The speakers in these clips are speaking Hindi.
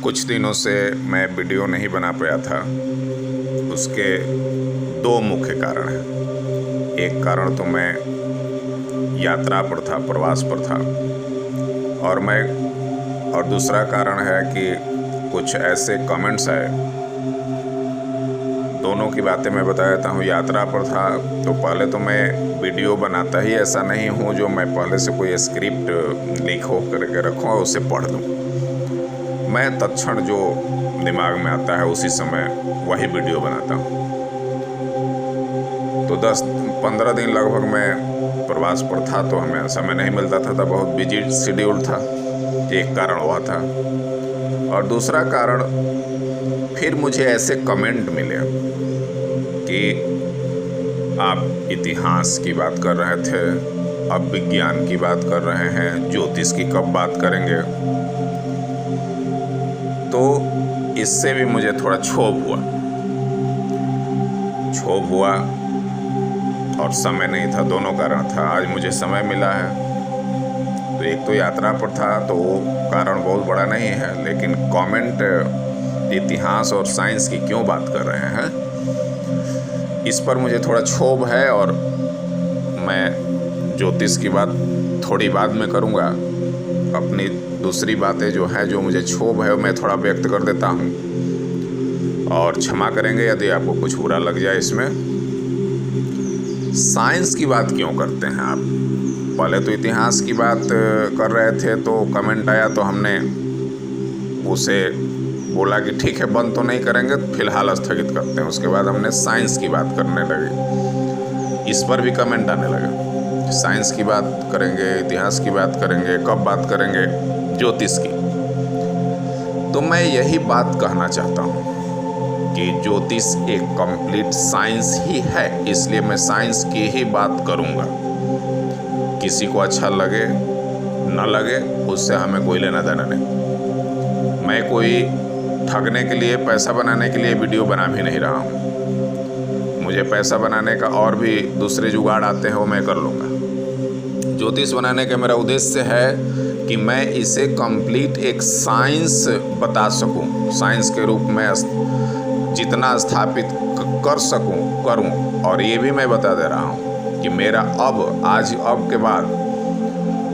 कुछ दिनों से मैं वीडियो नहीं बना पाया था। उसके दो मुख्य कारण हैं। एक कारण तो मैं यात्रा पर था, प्रवास पर था, और दूसरा कारण है कि कुछ ऐसे कमेंट्स आए। दोनों की बातें मैं बता देता हूँ। यात्रा पर था तो पहले तो मैं वीडियो बनाता ही ऐसा नहीं हूँ जो मैं पहले से कोई स्क्रिप्ट लिख हो करके रखूँ और उसे पढ़ दूँ। मैं तत्क्षण जो दिमाग में आता है उसी समय वही वीडियो बनाता हूँ। तो 10-15 दिन लगभग मैं प्रवास पर था तो हमें समय नहीं मिलता था, बहुत बिजी शेड्यूल था। एक कारण वह था, और दूसरा कारण फिर मुझे ऐसे कमेंट मिले कि आप इतिहास की बात कर रहे थे, अब विज्ञान की बात कर रहे हैं, ज्योतिष की कब बात करेंगे। तो इससे भी मुझे थोड़ा क्षोभ हुआ और समय नहीं था। दोनों कारण था। आज मुझे समय मिला है तो एक तो यात्रा पर था तो वो कारण बहुत बड़ा नहीं है, लेकिन कमेंट इतिहास और साइंस की क्यों बात कर रहे हैं, इस पर मुझे थोड़ा क्षोभ है। और मैं ज्योतिष की बात थोड़ी बाद में करूँगा। अपनी दूसरी बातें जो है, जो मुझे क्षोभ है, मैं थोड़ा व्यक्त कर देता हूँ, और क्षमा करेंगे यदि आपको कुछ बुरा लग जाए इसमें। साइंस की बात क्यों करते हैं आप? पहले तो इतिहास की बात कर रहे थे तो कमेंट आया तो हमने उसे बोला कि ठीक है, बंद तो नहीं करेंगे, फिलहाल स्थगित करते हैं। उसके बाद हमने साइंस की बात करने लगे। इस पर भी कमेंट आने लगे। साइंस की बात करेंगे, इतिहास की बात करेंगे, कब बात करेंगे ज्योतिष की। तो मैं यही बात कहना चाहता हूँ कि ज्योतिष एक कंप्लीट साइंस ही है, इसलिए मैं साइंस की ही बात करूँगा। किसी को अच्छा लगे न लगे उससे हमें कोई लेना देना नहीं। मैं कोई ठगने के लिए, पैसा बनाने के लिए वीडियो बना भी नहीं रहा हूँ। मुझे पैसा बनाने का और भी दूसरे जुगाड़ आते हैं, वो मैं कर लूँगा। ज्योतिष बनाने का मेरा उद्देश्य है कि मैं इसे कंप्लीट एक साइंस बता सकूं, साइंस के रूप में जितना स्थापित कर सकूं करूं। और ये भी मैं बता दे रहा हूं कि मेरा अब के बाद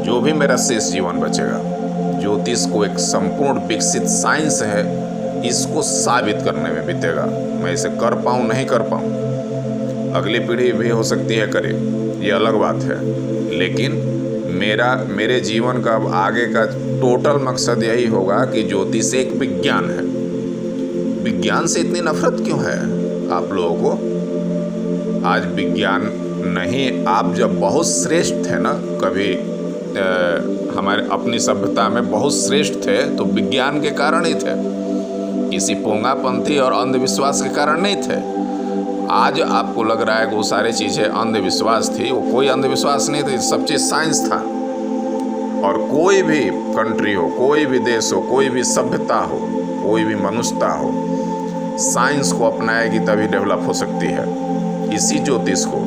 जो भी मेरा शेष जीवन बचेगा, ज्योतिष को एक संपूर्ण विकसित साइंस है, इसको साबित करने में बीतेगा। मैं इसे कर पाऊँ नहीं कर पाऊँ, अगली पीढ़ी भी हो सकती है करे, ये अलग बात है, लेकिन मेरे जीवन का अब आगे का टोटल मकसद यही होगा कि ज्योतिष एक विज्ञान है। विज्ञान से इतनी नफरत क्यों है आप लोगों को? आज विज्ञान नहीं, आप जब बहुत श्रेष्ठ थे ना, कभी हमारे अपनी सभ्यता में बहुत श्रेष्ठ थे तो विज्ञान के कारण ही थे, किसी पोंगापंथी और अंधविश्वास के कारण नहीं थे। आज आपको लग रहा है कि वो सारी चीज़ें अंधविश्वास थी, वो कोई अंधविश्वास नहीं थी, सब चीज़ साइंस था। और कोई भी कंट्री हो, कोई भी देश हो, कोई भी सभ्यता हो, कोई भी मनुष्यता हो, साइंस को अपनाएगी तभी डेवलप हो सकती है। इसी ज्योतिष को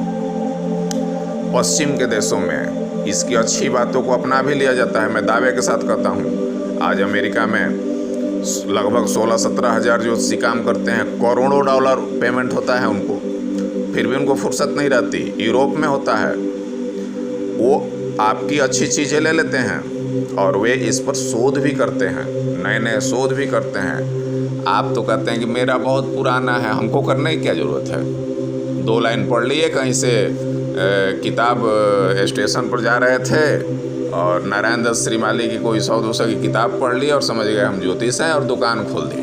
पश्चिम के देशों में इसकी अच्छी बातों को अपना भी लिया जाता है। मैं दावे के साथ कहता हूँ, आज अमेरिका में लगभग 16-17 हज़ार ज्योतिषी काम करते हैं, करोड़ों डॉलर पेमेंट होता है उनको, फिर भी उनको फुर्सत नहीं रहती। यूरोप में होता है, वो आपकी अच्छी चीज़ें ले लेते हैं और वे इस पर शोध भी करते हैं, नए नए शोध भी करते हैं। आप तो कहते हैं कि मेरा बहुत पुराना है, हमको करने की क्या ज़रूरत है? 2 लाइन पढ़ लिए कहीं से, किताब स्टेशन पर जा रहे थे और नारायण दत्त श्रीमाली की कोई 100-200 की किताब पढ़ ली और समझ गए हम ज्योतिष हैं, और दुकान खोल दी।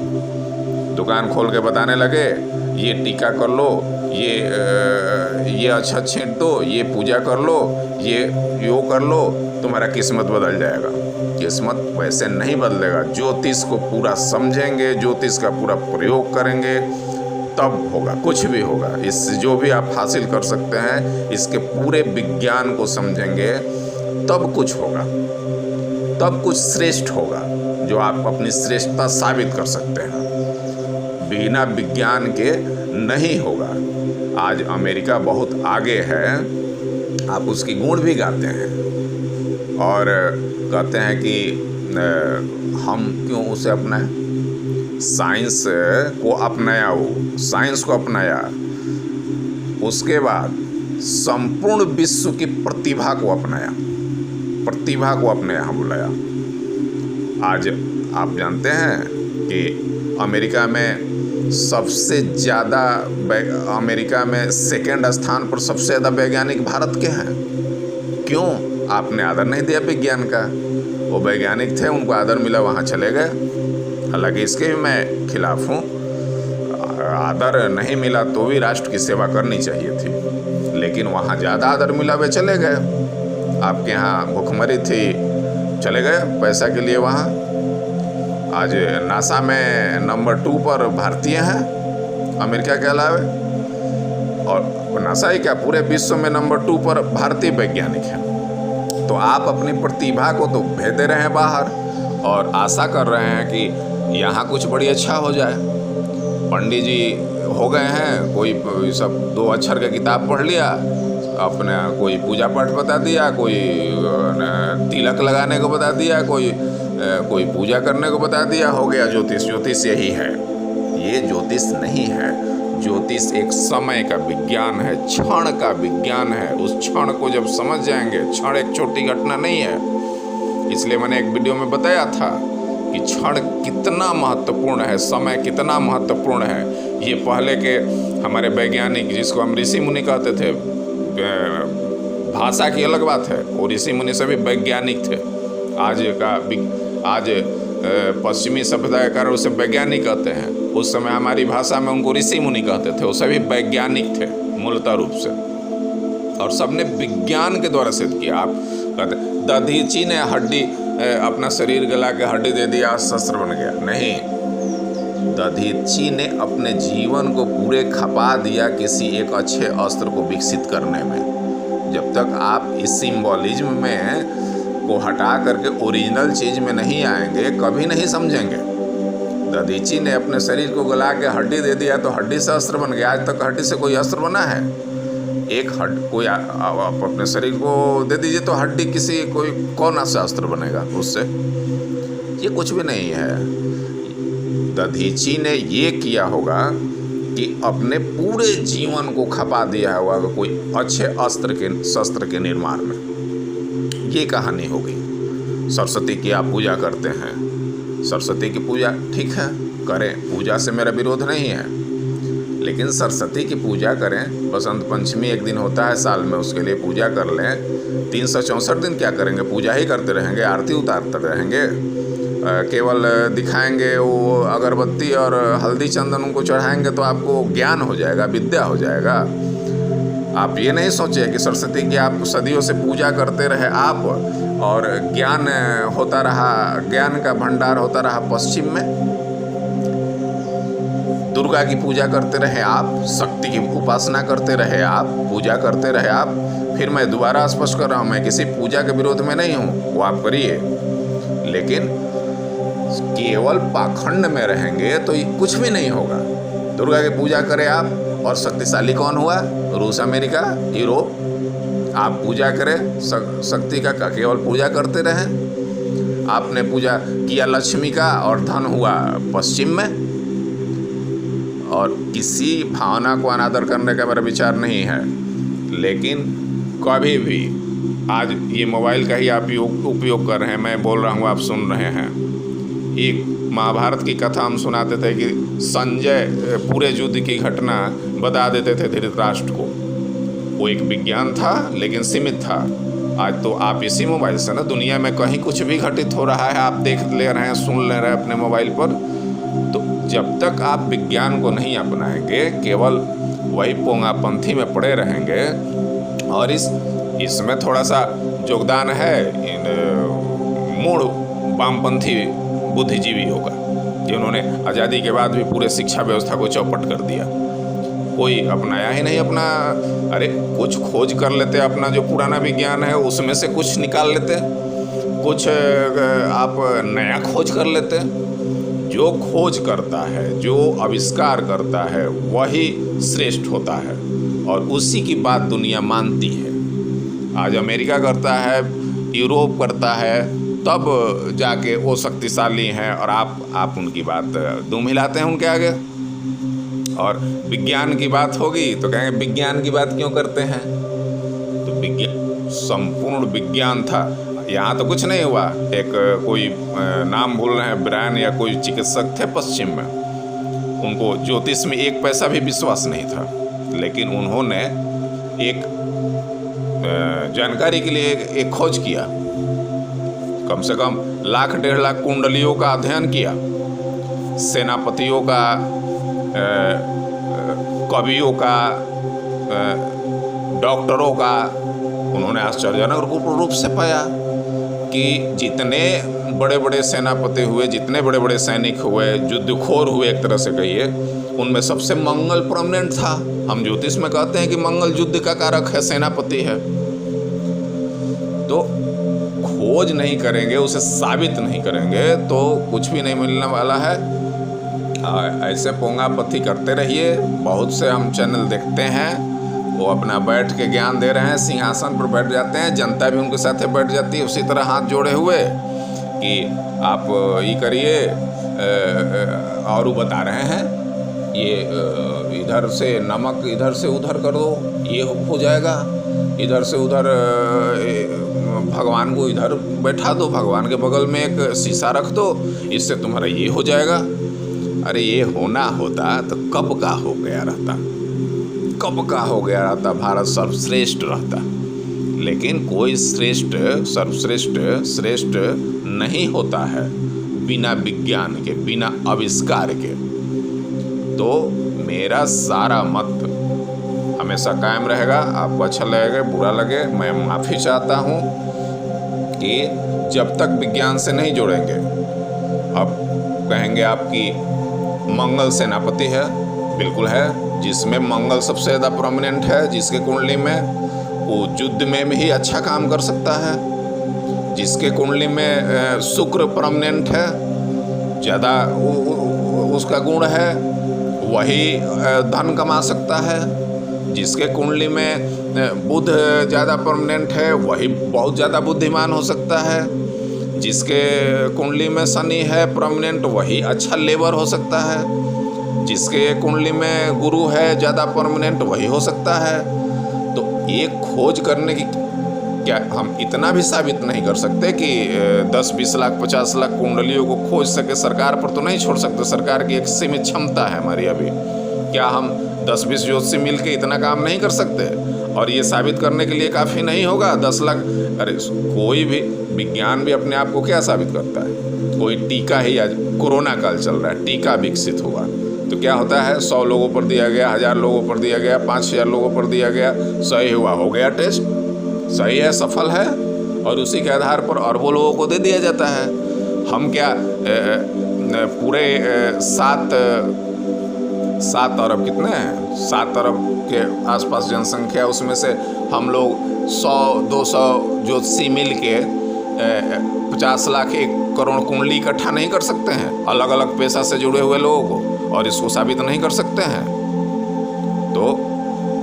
दुकान खोल के बताने लगे, ये टीका कर लो, ये अच्छा छींट दो, ये पूजा कर लो, ये योग कर लो, तुम्हारा किस्मत बदल जाएगा। किस्मत वैसे नहीं बदलेगा। ज्योतिष को पूरा समझेंगे, ज्योतिष का पूरा प्रयोग करेंगे, तब होगा, कुछ भी होगा। इससे जो भी आप हासिल कर सकते हैं, इसके पूरे विज्ञान को समझेंगे तब कुछ होगा, तब कुछ श्रेष्ठ होगा जो आप अपनी श्रेष्ठता साबित कर सकते हैं। बिना विज्ञान के नहीं होगा। आज अमेरिका बहुत आगे है, आप उसकी गुण भी गाते हैं और कहते हैं कि हम क्यों उसे अपनाएं? साइंस को अपनाया, वो साइंस को अपनाया, उसके बाद संपूर्ण विश्व की प्रतिभा को अपनाया, प्रतिभा को अपने यहाँ बुलाया। आज आप जानते हैं कि अमेरिका में सबसे ज़्यादा, अमेरिका में सेकेंड स्थान पर सबसे ज़्यादा वैज्ञानिक भारत के हैं। क्यों? आपने आदर नहीं दिया विज्ञान का। वो वैज्ञानिक थे, उनको आदर मिला, वहाँ चले गए। हालांकि इसके भी मैं खिलाफ हूँ, आदर नहीं मिला तो भी राष्ट्र की सेवा करनी चाहिए थी, लेकिन वहाँ ज़्यादा आदर मिला, वे चले गए। आपके यहाँ भुखमरी थी, चले गए पैसा के लिए वहाँ। आज नासा में नंबर 2 पर भारतीय हैं अमेरिका के अलावे, और नासा ही क्या, पूरे विश्व में नंबर 2 पर भारतीय वैज्ञानिक हैं। तो आप अपनी प्रतिभा को तो भेज दे रहे हैं बाहर और आशा कर रहे हैं कि यहाँ कुछ बड़ी अच्छा हो जाए। पंडित जी हो गए हैं, कोई सब 2 अक्षर का किताब पढ़ लिया, अपने कोई पूजा पाठ बता दिया, कोई तिलक लगाने को बता दिया, कोई पूजा करने को बता दिया, हो गया ज्योतिष। ज्योतिष यही है। ये ज्योतिष नहीं है। ज्योतिष एक समय का विज्ञान है, क्षण का विज्ञान है। उस क्षण को जब समझ जाएंगे, क्षण एक छोटी घटना नहीं है। इसलिए मैंने एक वीडियो में बताया था कि क्षण कितना महत्वपूर्ण है, समय कितना महत्वपूर्ण है। ये पहले के हमारे वैज्ञानिक, जिसको हम ऋषि मुनि कहते थे, भाषा की अलग बात है, वो ऋषि मुनि सभी वैज्ञानिक थे। आज पश्चिमी सभ्यता के कारण उसे वैज्ञानिक कहते हैं। उस समय हमारी भाषा में उनको ऋषि मुनि कहते थे। वो सभी वैज्ञानिक थे मूलतः रूप से, और सबने विज्ञान के द्वारा सिद्ध किया। आप कहते दधीची ने हड्डी, अपना शरीर गला के हड्डी दे दिया, शस्त्र बन गया। नहीं, दधीची ने अपने जीवन को पूरे खपा दिया किसी एक अच्छे अस्त्र को विकसित करने में। जब तक आप इस सिंबॉलिज्म में को हटा करके ओरिजिनल चीज़ में नहीं आएंगे, कभी नहीं समझेंगे। दधीची ने अपने शरीर को गला के हड्डी दे दिया तो हड्डी से अस्त्र बन गया। आज तक हड्डी से कोई अस्त्र बना है? एक कोई आप अपने शरीर को दे दीजिए तो हड्डी किसी कोई कौन सा अस्त्र बनेगा उससे? ये कुछ भी नहीं है। दधीची ने ये किया होगा कि अपने पूरे जीवन को खपा दिया होगा कोई अच्छे शस्त्र के निर्माण में। ये कहानी होगी। सरस्वती की आप पूजा करते हैं, सरस्वती की पूजा ठीक है, करें, पूजा से मेरा विरोध नहीं है, लेकिन सरस्वती की पूजा करें। बसंत पंचमी एक दिन होता है साल में, उसके लिए पूजा कर लें। 364 दिन क्या करेंगे? पूजा ही करते रहेंगे, आरती उतारते रहेंगे, केवल दिखाएंगे वो अगरबत्ती और हल्दी चंदन उनको चढ़ाएंगे तो आपको ज्ञान हो जाएगा, विद्या हो जाएगा। आप ये नहीं सोचिए कि सरस्वती की आप सदियों से पूजा करते रहे आप, और ज्ञान होता रहा, ज्ञान का भंडार होता रहा पश्चिम में। दुर्गा की पूजा करते रहे आप, शक्ति की उपासना करते रहे आप, पूजा करते रहे आप। फिर मैं दोबारा स्पष्ट कर रहा हूँ, मैं किसी पूजा के विरोध में नहीं हूँ, वो आप करिए, लेकिन केवल पाखंड में रहेंगे तो कुछ भी नहीं होगा। दुर्गा की पूजा करें आप, और शक्तिशाली कौन हुआ? रूस, अमेरिका, यूरोप। आप पूजा करें शक्ति का, केवल पूजा करते रहें। आपने पूजा किया लक्ष्मी का और धन हुआ पश्चिम में, और किसी भावना को अनादर करने का मेरा विचार नहीं है। लेकिन कभी भी, आज ये मोबाइल का ही आप उपयोग कर रहे हैं, मैं बोल रहा हूँ, आप सुन रहे हैं। एक महाभारत की कथा हम सुनाते थे कि संजय पूरे युद्ध की घटना बता देते थे धृतराष्ट्र को। वो एक विज्ञान था, लेकिन सीमित था। आज तो आप इसी मोबाइल से ना, दुनिया में कहीं कुछ भी घटित हो रहा है आप देख ले रहे हैं, सुन ले रहे हैं अपने मोबाइल पर। तो जब तक आप विज्ञान को नहीं अपनाएंगे, केवल वही पोंगापंथी में पड़े रहेंगे। और इसमें थोड़ा सा योगदान है मूढ़ वामपंथी बुद्धिजीवी होगा, जिन्होंने आज़ादी के बाद भी पूरे शिक्षा व्यवस्था को चौपट कर दिया। कोई अपनाया ही नहीं अपना। अरे कुछ खोज कर लेते, अपना जो पुराना विज्ञान है उसमें से कुछ निकाल लेते, कुछ आप नया खोज कर लेते। जो खोज करता है, जो आविष्कार करता है, वही श्रेष्ठ होता है, और उसी की बात दुनिया मानती है। आज अमेरिका करता है, यूरोप करता है, तब जाके वो शक्तिशाली हैं और आप उनकी बात दुम हिलाते हैं उनके आगे। और विज्ञान की बात होगी तो कहेंगे विज्ञान की बात क्यों करते हैं। तो विज्ञान, संपूर्ण विज्ञान था। यहाँ तो कुछ नहीं हुआ। एक कोई नाम भूल रहे हैं, ब्रायन या कोई चिकित्सक थे पश्चिम में, उनको ज्योतिष में एक पैसा भी विश्वास नहीं था, लेकिन उन्होंने एक जानकारी के लिए एक खोज किया। कम से कम 1,00,000 1,50,000 कुंडलियों का अध्ययन किया, सेनापतियों का, कवियों का, डॉक्टरों का। उन्होंने आश्चर्यजनक रूप से पाया कि जितने बड़े बड़े सेनापति हुए, जितने बड़े बड़े सैनिक हुए, युद्धखोर हुए एक तरह से कहिए, उनमें सबसे मंगल प्रोमिनेंट था। हम ज्योतिष में कहते हैं कि मंगल युद्ध का कारक है, सेनापति है। तो खोज नहीं करेंगे, उसे साबित नहीं करेंगे तो कुछ भी नहीं मिलने वाला है। ऐसे पोंगापत्ती करते रहिए। बहुत से हम चैनल देखते हैं, वो अपना बैठ के ज्ञान दे रहे हैं, सिंहासन पर बैठ जाते हैं, जनता भी उनके साथ बैठ जाती है उसी तरह हाथ जोड़े हुए कि आप ये करिए, और वो बता रहे हैं ये इधर से नमक इधर से उधर कर दो, ये हो जाएगा, इधर से उधर भगवान को इधर बैठा दो, भगवान के बगल में एक शीशा रख दो, इससे तुम्हारा ये हो जाएगा। अरे ये होना होता तो कब का हो गया रहता, कब का हो गया रहता, भारत सर्वश्रेष्ठ रहता। लेकिन कोई श्रेष्ठ श्रेष्ठ नहीं होता है बिना विज्ञान के, बिना आविष्कार के। तो मेरा सारा मत हमेशा कायम रहेगा। आपको अच्छा लगेगा, बुरा लगे, मैं माफ़ी चाहता हूँ कि जब तक विज्ञान से नहीं जोड़ेंगे। अब कहेंगे आपकी मंगल सेनापति है, बिल्कुल है, जिसमें मंगल सबसे ज़्यादा प्रोमिनेंट है, जिसके कुंडली में वो युद्ध में भी अच्छा काम कर सकता है, जिसके कुंडली में शुक्र प्रोमिनेंट है, ज़्यादा उसका गुण है, वही धन कमा सकता है। जिसके कुंडली में बुध ज़्यादा परमानेंट है, वही बहुत ज़्यादा बुद्धिमान हो सकता है। जिसके कुंडली में शनि है परमानेंट, वही अच्छा लेबर हो सकता है। जिसके कुंडली में गुरु है ज़्यादा परमानेंट, वही हो सकता है। तो एक खोज करने की क्या हम इतना भी साबित नहीं कर सकते कि 10, 20 लाख 50 लाख कुंडलियों को खोज सके। सरकार पर तो नहीं छोड़ सकते, सरकार की एक सीमित क्षमता है हमारी अभी। क्या हम 10-20 ज्योतिषी मिल के इतना काम नहीं कर सकते? और ये साबित करने के लिए काफ़ी नहीं होगा 10 लाख। अरे कोई भी विज्ञान भी अपने आप को क्या साबित करता है? कोई टीका ही, आज कोरोना काल चल रहा है, टीका विकसित हुआ तो क्या होता है, 100 लोगों पर दिया गया, 1000 लोगों पर दिया गया, 5000 लोगों पर दिया गया, सही हुआ, हो गया टेस्ट, सही है, सफल है, और उसी के आधार पर अरबों लोगों को दे दिया जाता है। हम क्या पूरे 7 अरब कितने हैं, 7 अरब के आसपास जनसंख्या, उसमें से हम लोग 100-200 ज्योतिषी मिल के 50 लाख 1 करोड़ कुंडली इकट्ठा नहीं कर सकते हैं, अलग अलग पेशा से जुड़े हुए लोगों को, और इसको साबित नहीं कर सकते हैं। तो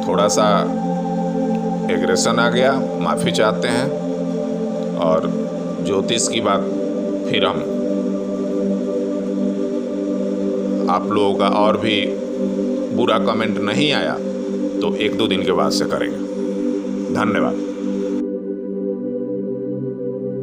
थोड़ा सा एग्रेशन आ गया, माफ़ी चाहते हैं। और ज्योतिष की बात फिर हम आप लोगों का और भी बुरा कमेंट नहीं आया तो 1-2 दिन के बाद से करेंगे। धन्यवाद।